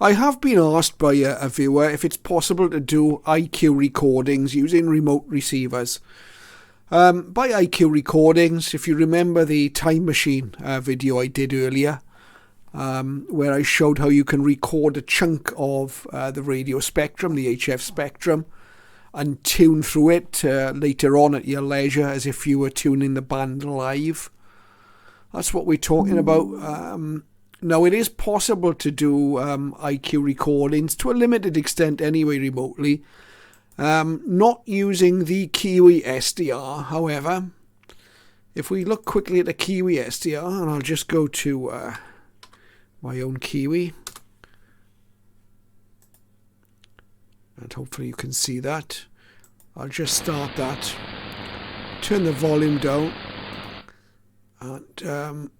I have been asked by a viewer if it's possible to do IQ recordings using remote receivers. By IQ recordings, if you remember the time machine video I did earlier, where I showed how you can record a chunk of the radio spectrum, the HF spectrum, and tune through it later on at your leisure as if you were tuning the band live. That's what we're talking about. Now, it is possible to do IQ recordings to a limited extent anyway, remotely. Not using the KiwiSDR, however. If we look quickly at the KiwiSDR, and I'll just go to my own Kiwi. And hopefully you can see that. I'll just start that. Turn the volume down. And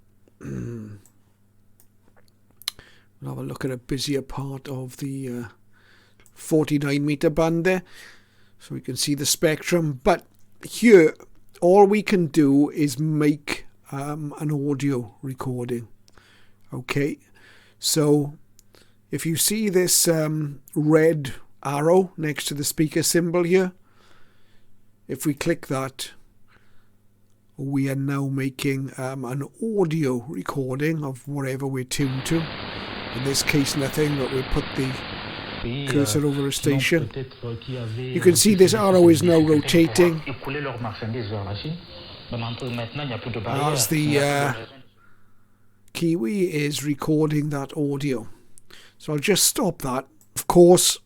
we'll have a look at a busier part of the 49 meter band there. So we can see the spectrum. But here, all we can do is make an audio recording. Okay. So if you see this red arrow next to the speaker symbol here, if we click that, we are now making an audio recording of whatever we're tuned to. In this case, nothing, but we'll put the cursor over a station. You can see this arrow is now rotating as the Kiwi is recording that audio. So I'll just stop that. Of course,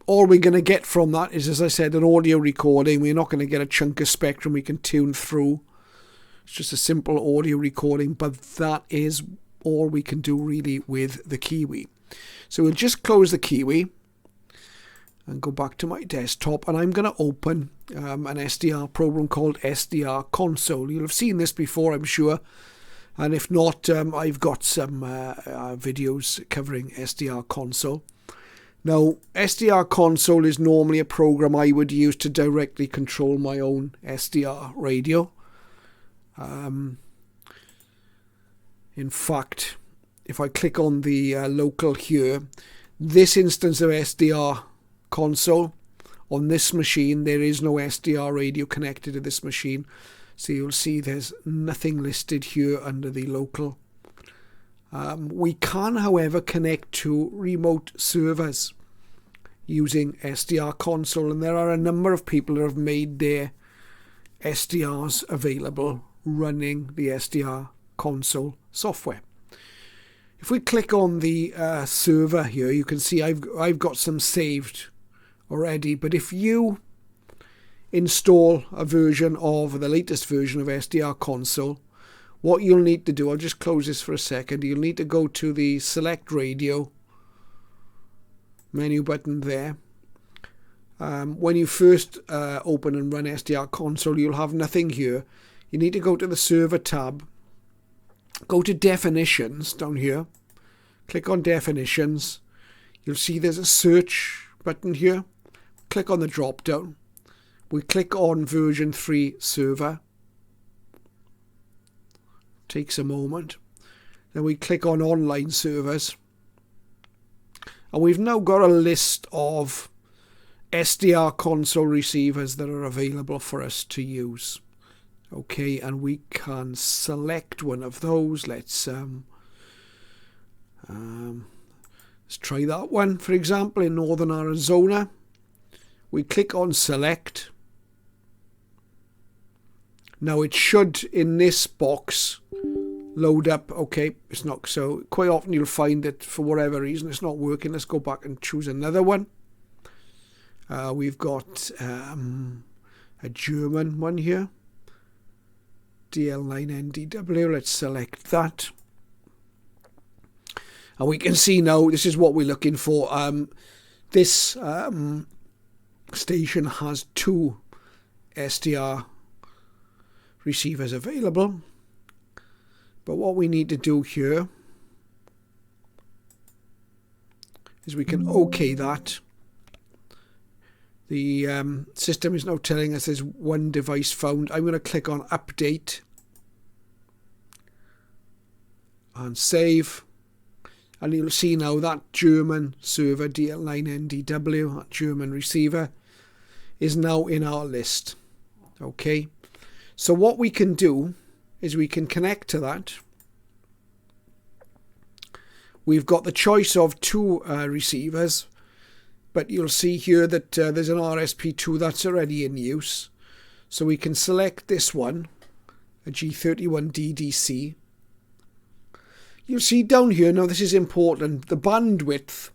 all we're going to get from that is, as I said, an audio recording. We're not going to get a chunk of spectrum we can tune through. It's just a simple audio recording, but that is all we can do really with the Kiwi. So we'll just close the Kiwi and go back to my desktop, and I'm going to open an SDR program called SDR Console. You'll have seen this before, I'm sure, and if not, I've got some videos covering SDR Console. Now, SDR Console is normally a program I would use to directly control my own SDR radio. In fact, if I click on the local here, this instance of SDR Console, on this machine, there is no SDR radio connected to this machine. So you'll see there's nothing listed here under the local. We can, however, connect to remote servers using SDR Console, and there are a number of people that have made their SDRs available running the SDR Console software. If we click on the server here, you can see I've got some saved already, but if you install a version of the latest version of SDR Console, what you'll need to do, I'll just close this for a second, you'll need to go to the Select Radio menu button there. When you first open and run SDR Console, you'll have nothing here. You need to go to the Server tab, go to Definitions down here, click on Definitions. You'll see there's a search button here. Click on the drop down. We click on version 3 server. Takes a moment. Then we click on online servers. And we've now got a list of SDR Console receivers that are available for us to use. Okay, and we can select one of those. Let's try that one. For example, in Northern Arizona, we click on Select. Now it should, in this box, load up. Okay, it's not. So quite often you'll find that for whatever reason it's not working. Let's go back and choose another one. We've got a German one here. DL9NDW. Let's select that. And we can see now this is what we're looking for. This station has 2 SDR receivers available. But what we need to do here is we can OK that. The system is now telling us there's 1 device found. I'm going to click on Update and Save. And you'll see now that German server DL9NDW, that German receiver, is now in our list. Okay, so what we can do is we can connect to that. We've got the choice of two receivers, but you'll see here that there's an RSP2 that's already in use. So we can select this one, a G31DDC. You'll see down here, now this is important, the bandwidth.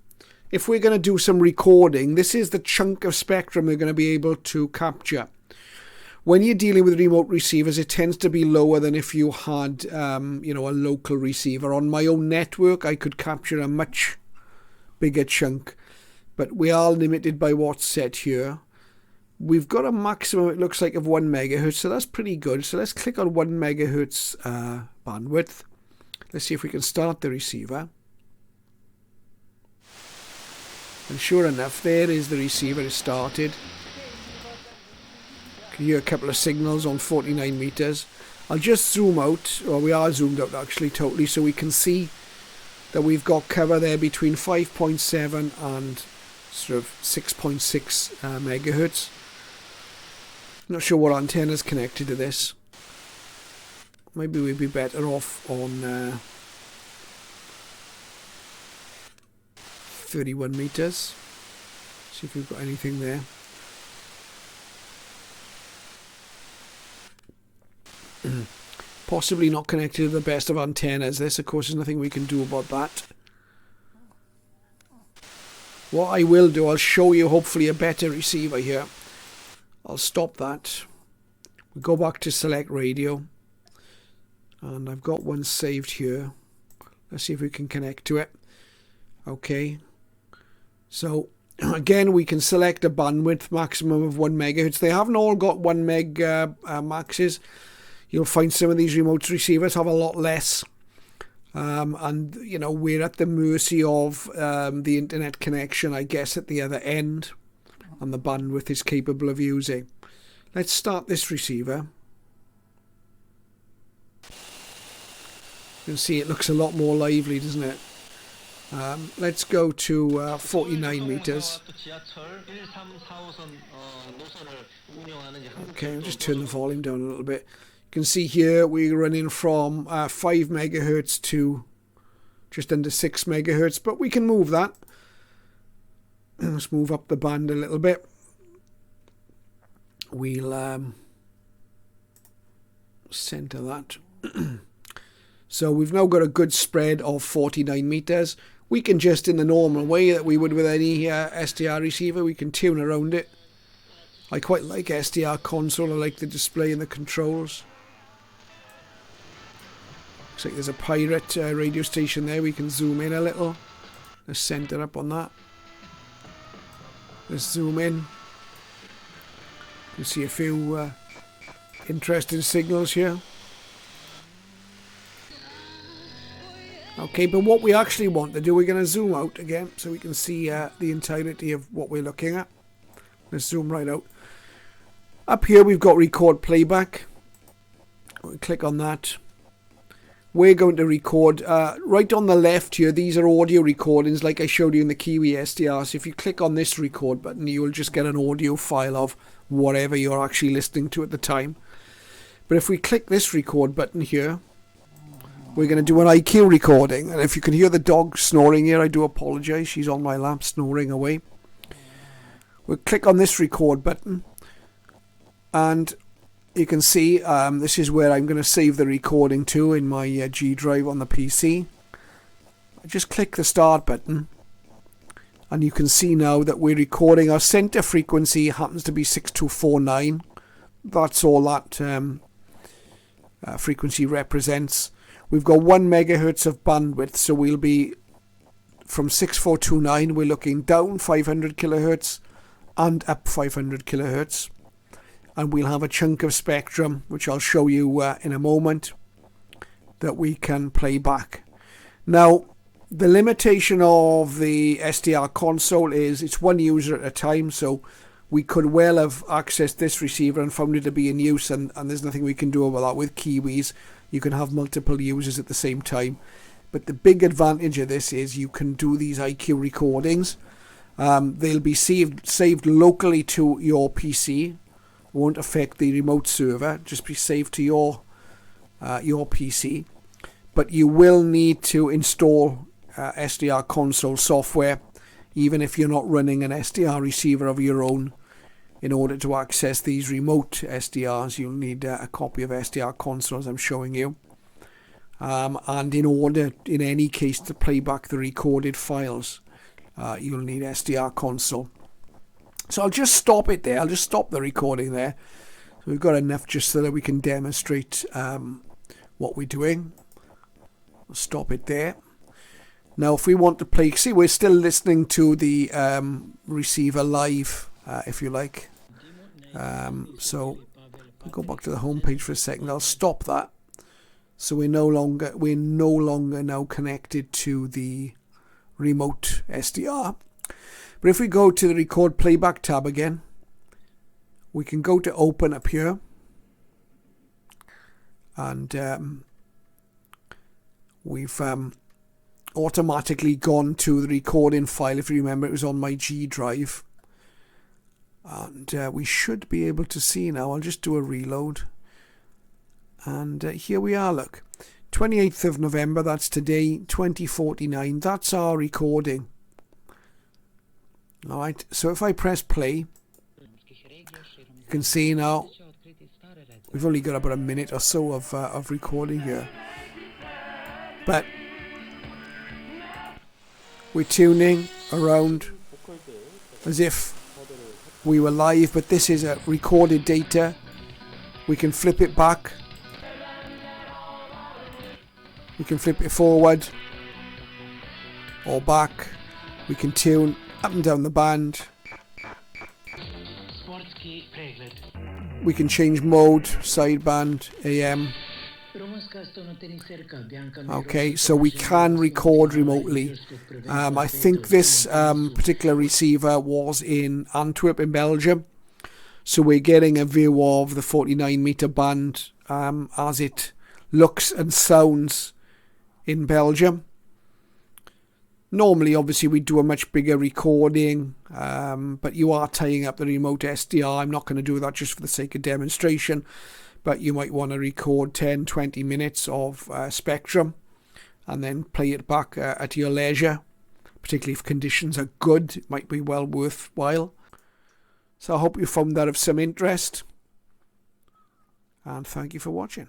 If we're going to do some recording, this is the chunk of spectrum we're going to be able to capture. When you're dealing with remote receivers, it tends to be lower than if you had, a local receiver. On my own network, I could capture a much bigger chunk, but we are limited by what's set here. We've got a maximum, it looks like, of 1 megahertz, so that's pretty good. So let's click on 1 megahertz bandwidth. Let's see if we can start the receiver. And sure enough, there is the receiver, it started. You can hear a couple of signals on 49 meters. I'll just zoom out, or we are zoomed out actually totally, so we can see that we've got cover there between 5.7 and sort of 6.6 megahertz. Not sure what antenna is connected to this. Maybe we'd be better off on 31 meters. See if we've got anything there. Possibly not connected to the best of antennas. This, of course, is nothing we can do about that. What I will do, I'll show you hopefully a better receiver here. I'll stop that. We go back to select radio. And I've got one saved here. Let's see if we can connect to it. Okay. So, again, we can select a bandwidth maximum of 1 megahertz. They haven't all got 1 meg maxes. You'll find some of these remote receivers have a lot less. And, we're at the mercy of the internet connection, I guess, at the other end. And the bandwidth is capable of using. Let's start this receiver. You can see it looks a lot more lively, doesn't it? Let's go to 49 meters. Okay, I'll just turn the volume down a little bit. You can see here we're running from 5 megahertz to just under 6 megahertz, but we can move that. Let's move up the band a little bit. We'll center that. So we've now got a good spread of 49 meters. We can just, in the normal way that we would with any SDR receiver, we can tune around it. I quite like SDR Console. I like the display and the controls. Looks like there's a pirate radio station there. We can zoom in a little. Let's center up on that. Let's zoom in. You see a few interesting signals here. Okay, but what we actually want to do, we're going to zoom out again so we can see the entirety of what we're looking at. Let's zoom right out. Up here we've got record playback. We'll click on that. We're going to record right on the left here. These are audio recordings like I showed you in the KiwiSDR. So if you click on this record button, you will just get an audio file of whatever you're actually listening to at the time. But if we click this record button here, we're going to do an IQ recording. And if you can hear the dog snoring here, I do apologize. She's on my lap snoring away. We'll click on this record button. And you can see this is where I'm going to save the recording to in my G drive on the PC. I just click the start button. And you can see now that we're recording. Our center frequency happens to be 6249. That's all that frequency represents. We've got 1 megahertz of bandwidth, so we'll be from 6429, we're looking down 500 kilohertz and up 500 kilohertz. And we'll have a chunk of spectrum, which I'll show you in a moment, that we can play back. Now, the limitation of the SDR console is it's one user at a time, so we could well have accessed this receiver and found it to be in use, and there's nothing we can do about that. With Kiwis, you can have multiple users at the same time. But the big advantage of this is you can do these IQ recordings. They'll be saved locally to your PC. Won't affect the remote server. Just be saved to your PC. But you will need to install SDR Console software, even if you're not running an SDR receiver of your own. In order to access these remote SDRs, you'll need a copy of SDR Console, as I'm showing you. And in order, in any case, to play back the recorded files, you'll need SDR Console. So I'll just stop it there. I'll just stop the recording there. So we've got enough just so that we can demonstrate what we're doing. I'll stop it there. Now, if we want to play, see, we're still listening to the receiver live, if you like. So I'll go back to the home page for a second. I'll stop that. So we're no longer now connected to the remote SDR. But if we go to the record playback tab again, we can go to open up here, and we've automatically gone to the recording file. If you remember, it was on my G drive, and we should be able to see now. I'll just do a reload. And here we are, look. 28th of November, that's today, 2049. That's our recording. Alright, so if I press play, you can see now we've only got about a minute or so of recording here. But we're tuning around as if we were live, but this is a recorded data. We can flip it back. We can flip it forward or back. We can tune up and down the band. We can change mode, sideband, AM. Okay, so we can record remotely. I think this particular receiver was in Antwerp in Belgium. So we're getting a view of the 49 meter band as it looks and sounds in Belgium. Normally, obviously, we do a much bigger recording, but you are tying up the remote SDR. I'm not going to do that just for the sake of demonstration, but you might want to record 10-20 minutes of spectrum and then play it back at your leisure. Particularly if conditions are good, it might be well worthwhile. So I hope you found that of some interest, and thank you for watching.